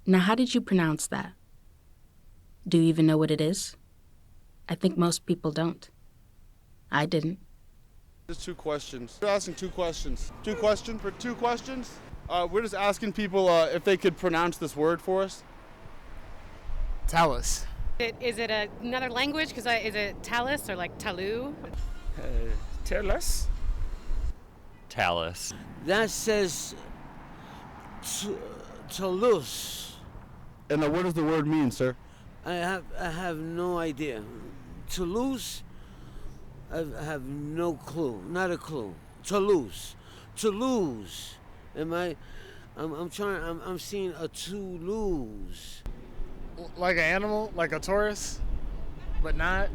Now, how did you pronounce that? Do you even know what it is? I think most people don't. I didn't. Just two questions. We're asking two questions. Two questions? We're just asking people if they could pronounce this word for us. Talus. Is it another language? Because is it Talus or like Talu? Talus? Talus. That says Talus. And what does the word mean, sir? I have no idea. Toulouse? I have no clue. Not a clue. Toulouse. Toulouse. I'm seeing a Toulouse. Like an animal, like a Taurus, but not.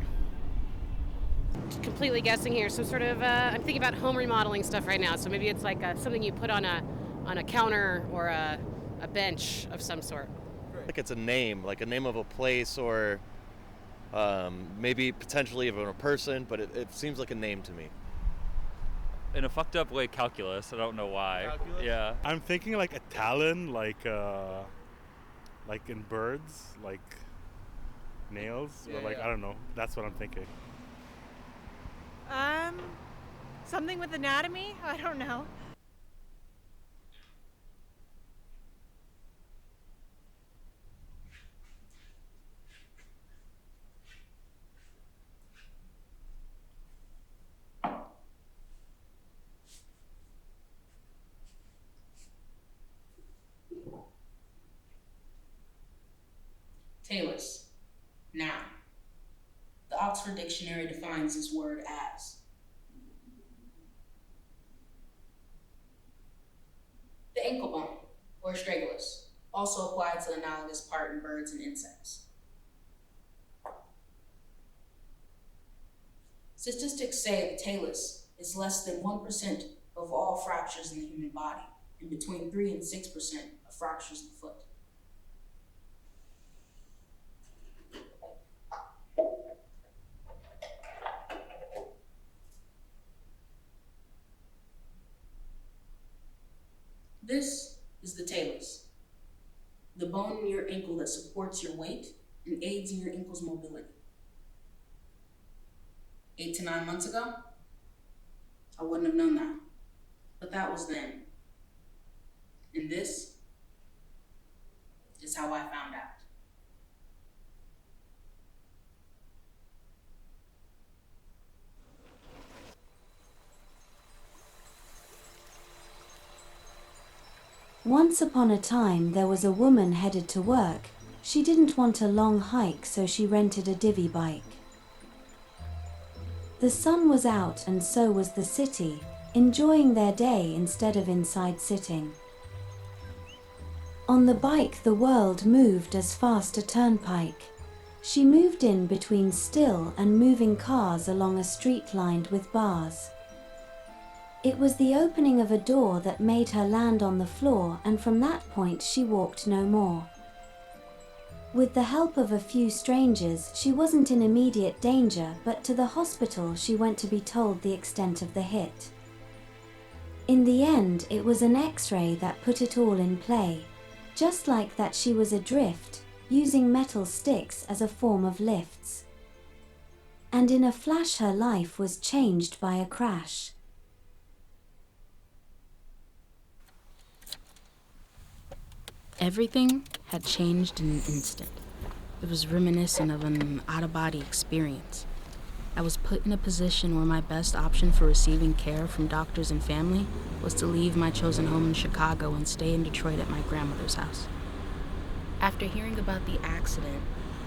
Completely guessing here. Some sort of, I'm thinking about home remodeling stuff right now. So maybe it's like something you put on a counter or a bench of some sort. Like it's a name of a place or maybe potentially of a person, but it seems like a name to me. In a fucked up way, calculus. I don't know why. Calculus? Yeah. I'm thinking like a talon, like in birds, like nails, or like, I don't know. That's what I'm thinking. Something with anatomy? I don't know. Talus. Noun. The Oxford Dictionary defines this word as the ankle bone, or astragalus, also applied to the analogous part in birds and insects. Statistics say the talus is less than 1% of all fractures in the human body, and between 3 and 6% of fractures in the foot. This is the talus, the bone in your ankle that supports your weight and aids in your ankle's mobility. 8 to 9 months ago, I wouldn't have known that, but that was then. And this is how I found out. Once upon a time, there was a woman headed to work. She didn't want a long hike, so she rented a divvy bike. The sun was out and so was the city, enjoying their day instead of inside sitting. On the bike, the world moved as fast a turnpike. She moved in between still and moving cars along a street lined with bars. It was the opening of a door that made her land on the floor, and from that point she walked no more. With the help of a few strangers, she wasn't in immediate danger, but to the hospital she went to be told the extent of the hit. In the end, it was an X-ray that put it all in play. Just like that, she was adrift, using metal sticks as a form of lifts. And in a flash her life was changed by a crash. Everything had changed in an instant. It was reminiscent of an out-of-body experience. I was put in a position where my best option for receiving care from doctors and family was to leave my chosen home in Chicago and stay in Detroit at my grandmother's house. After hearing about the accident,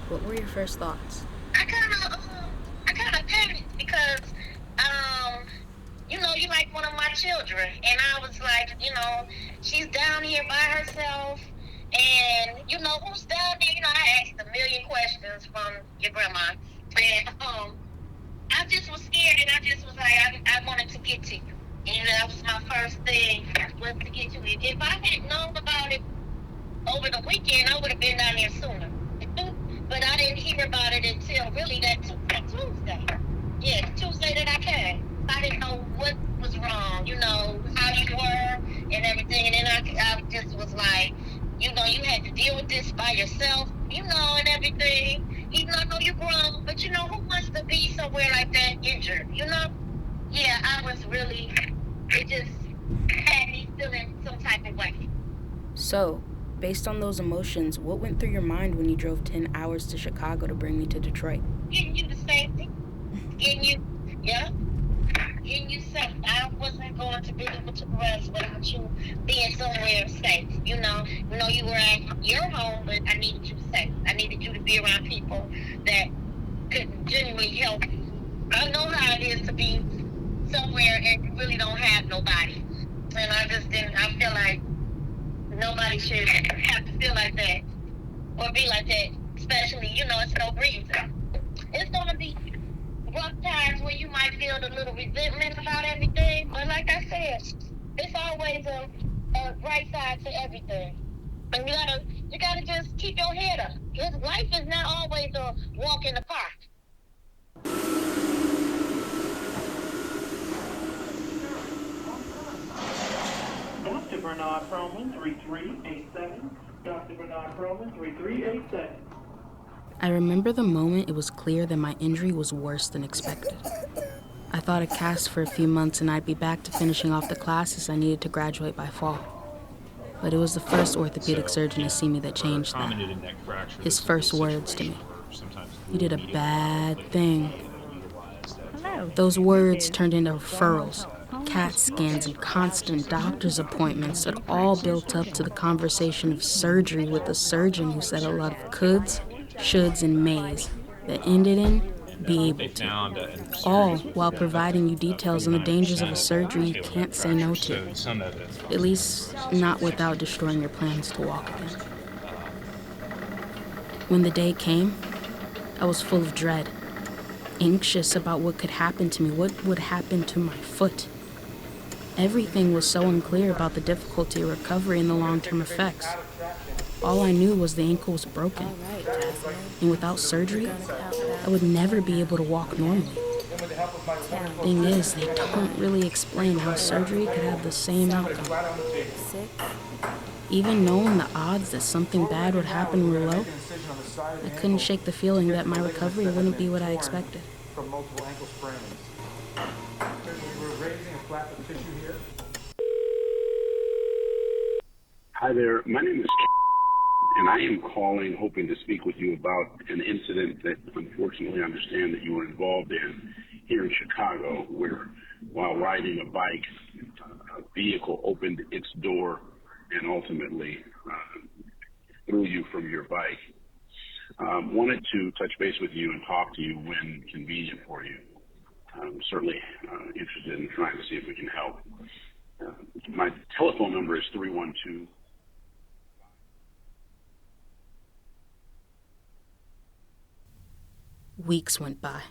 what were your first thoughts? I kind of panicked because, you're like one of my children, and I was like, she's down here by herself, and who's down there? I asked a million questions from your grandma, and I just was scared, and I just was like, I wanted to get to you, and that was my first thing, was to get to you. If I had known about it over the weekend, I would have been down there sooner. But I didn't hear about it until really that Tuesday. Yeah, Tuesday that I came. I didn't know what was wrong, how you were and everything. And then I just was like, You know, you had to deal with this by yourself, you know, and everything. Even though I know you're grown, but you know, who wants to be somewhere like that injured, you know? Yeah, I was really, it just had me feeling some type of way. So, based on those emotions, what went through your mind when you drove 10 hours to Chicago to bring me to Detroit? Getting you to safety, getting you, yeah, getting you safe. I wasn't going to be able to rest without you being somewhere safe. You know, you were at your home, but I needed you safe. I needed you to be around people that could genuinely help you. I know how it is to be somewhere and you really don't have nobody. And I just didn't, I feel like nobody should have to feel like that or be like that, especially, you know, it's no reason. It's going to be rough times where you might feel a little resentment about everything, but like I said, it's always a bright side to everything. And you gotta just keep your head up. Because life is not always a walk in the park. Dr. Bernard Perlman, 3387. Dr. Bernard Perlman, 3387. I remember the moment it was clear that my injury was worse than expected. I thought a cast for a few months and I'd be back to finishing off the classes I needed to graduate by fall. But it was the first orthopedic surgeon to see me that changed that. His first words to me: "You did a bad thing." Those words turned into referrals, CAT scans, and constant doctor's appointments that all built up to the conversation of surgery with the surgeon who said a lot of coulds, shoulds, and mays that ended in "be able to." All while providing you details on the dangers of a surgery you can't say no to. At least, not without destroying your plans to walk again. When the day came, I was full of dread, anxious about what could happen to me, what would happen to my foot. Everything was so unclear about the difficulty of recovery and the long-term effects. All I knew was the ankle was broken, and without surgery, I would never be able to walk normally. Thing is, they don't really explain how surgery could have the same outcome. Even knowing the odds that something bad would happen were low, I couldn't shake the feeling that my recovery wouldn't be what I expected. From multiple ankle sprains. We're raising a flap of tissue here. Hi there, my name is Ken, and I am calling hoping to speak with you about an incident that unfortunately I understand that you were involved in here in Chicago, where while riding a bike, a vehicle opened its door and ultimately threw you from your bike. Wanted to touch base with you and talk to you when convenient for you. I'm certainly interested in trying to see if we can help. My telephone number is 312. Weeks went by,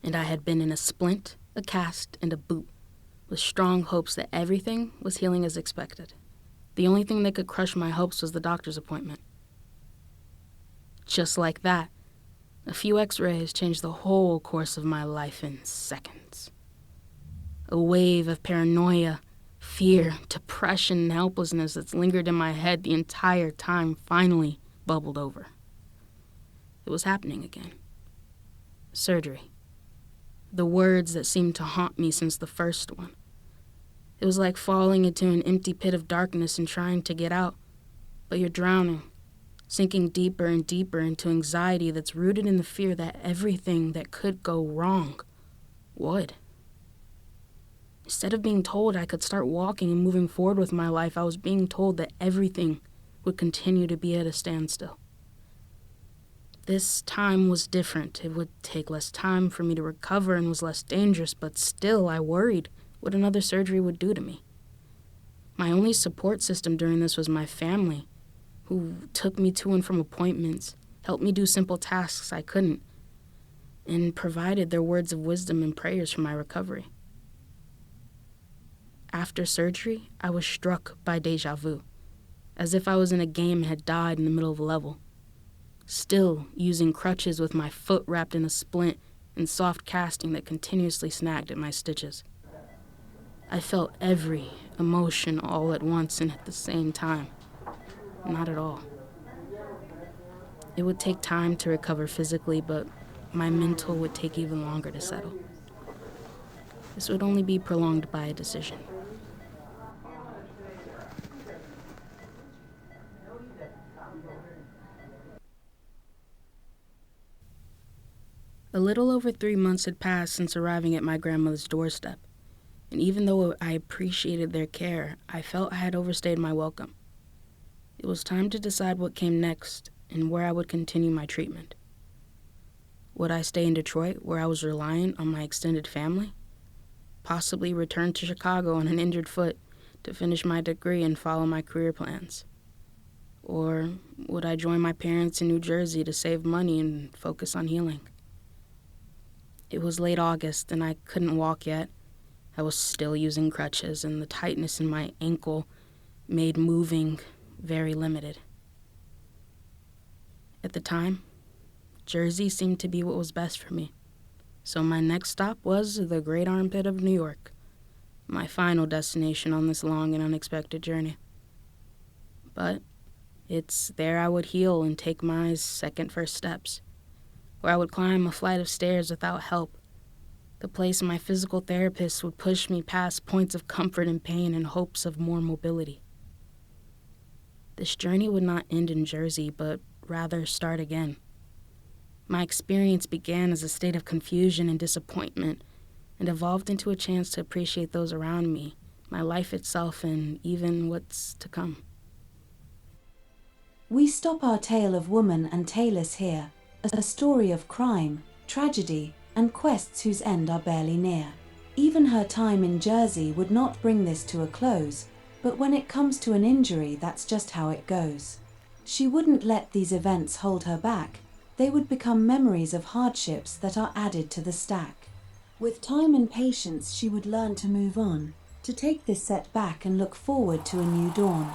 and I had been in a splint, a cast, and a boot, with strong hopes that everything was healing as expected. The only thing that could crush my hopes was the doctor's appointment. Just like that, a few x-rays changed the whole course of my life in seconds. A wave of paranoia, fear, depression, and helplessness that's lingered in my head the entire time finally bubbled over. It was happening again. Surgery. The words that seemed to haunt me since the first one. It was like falling into an empty pit of darkness and trying to get out, but you're drowning, sinking deeper and deeper into anxiety that's rooted in the fear that everything that could go wrong would. Instead of being told I could start walking and moving forward with my life, I was being told that everything would continue to be at a standstill. This time was different. It would take less time for me to recover and was less dangerous, but still I worried what another surgery would do to me. My only support system during this was my family, who took me to and from appointments, helped me do simple tasks I couldn't, and provided their words of wisdom and prayers for my recovery. After surgery, I was struck by deja vu, as if I was in a game and had died in the middle of a level. Still using crutches with my foot wrapped in a splint and soft casting that continuously snagged at my stitches. I felt every emotion all at once and at the same time. Not at all. It would take time to recover physically, but my mental would take even longer to settle. This would only be prolonged by a decision. A little over 3 months had passed since arriving at my grandmother's doorstep, and even though I appreciated their care, I felt I had overstayed my welcome. It was time to decide what came next and where I would continue my treatment. Would I stay in Detroit, where I was reliant on my extended family? Possibly return to Chicago on an injured foot to finish my degree and follow my career plans? Or would I join my parents in New Jersey to save money and focus on healing? It was late August and I couldn't walk yet. I was still using crutches, and the tightness in my ankle made moving very limited. At the time, Jersey seemed to be what was best for me. So my next stop was the great armpit of New York, my final destination on this long and unexpected journey. But it's there I would heal and take my second first steps, where I would climb a flight of stairs without help, the place my physical therapist would push me past points of comfort and pain in hopes of more mobility. This journey would not end in Jersey, but rather start again. My experience began as a state of confusion and disappointment and evolved into a chance to appreciate those around me, my life itself, and even what's to come. We stop our tale of woman and Talus here, a story of crime, tragedy, and quests whose end are barely near. Even her time in Jersey would not bring this to a close, but when it comes to an injury, that's just how it goes. She wouldn't let these events hold her back. They would become memories of hardships that are added to the stack. With time and patience, she would learn to move on, to take this setback and look forward to a new dawn.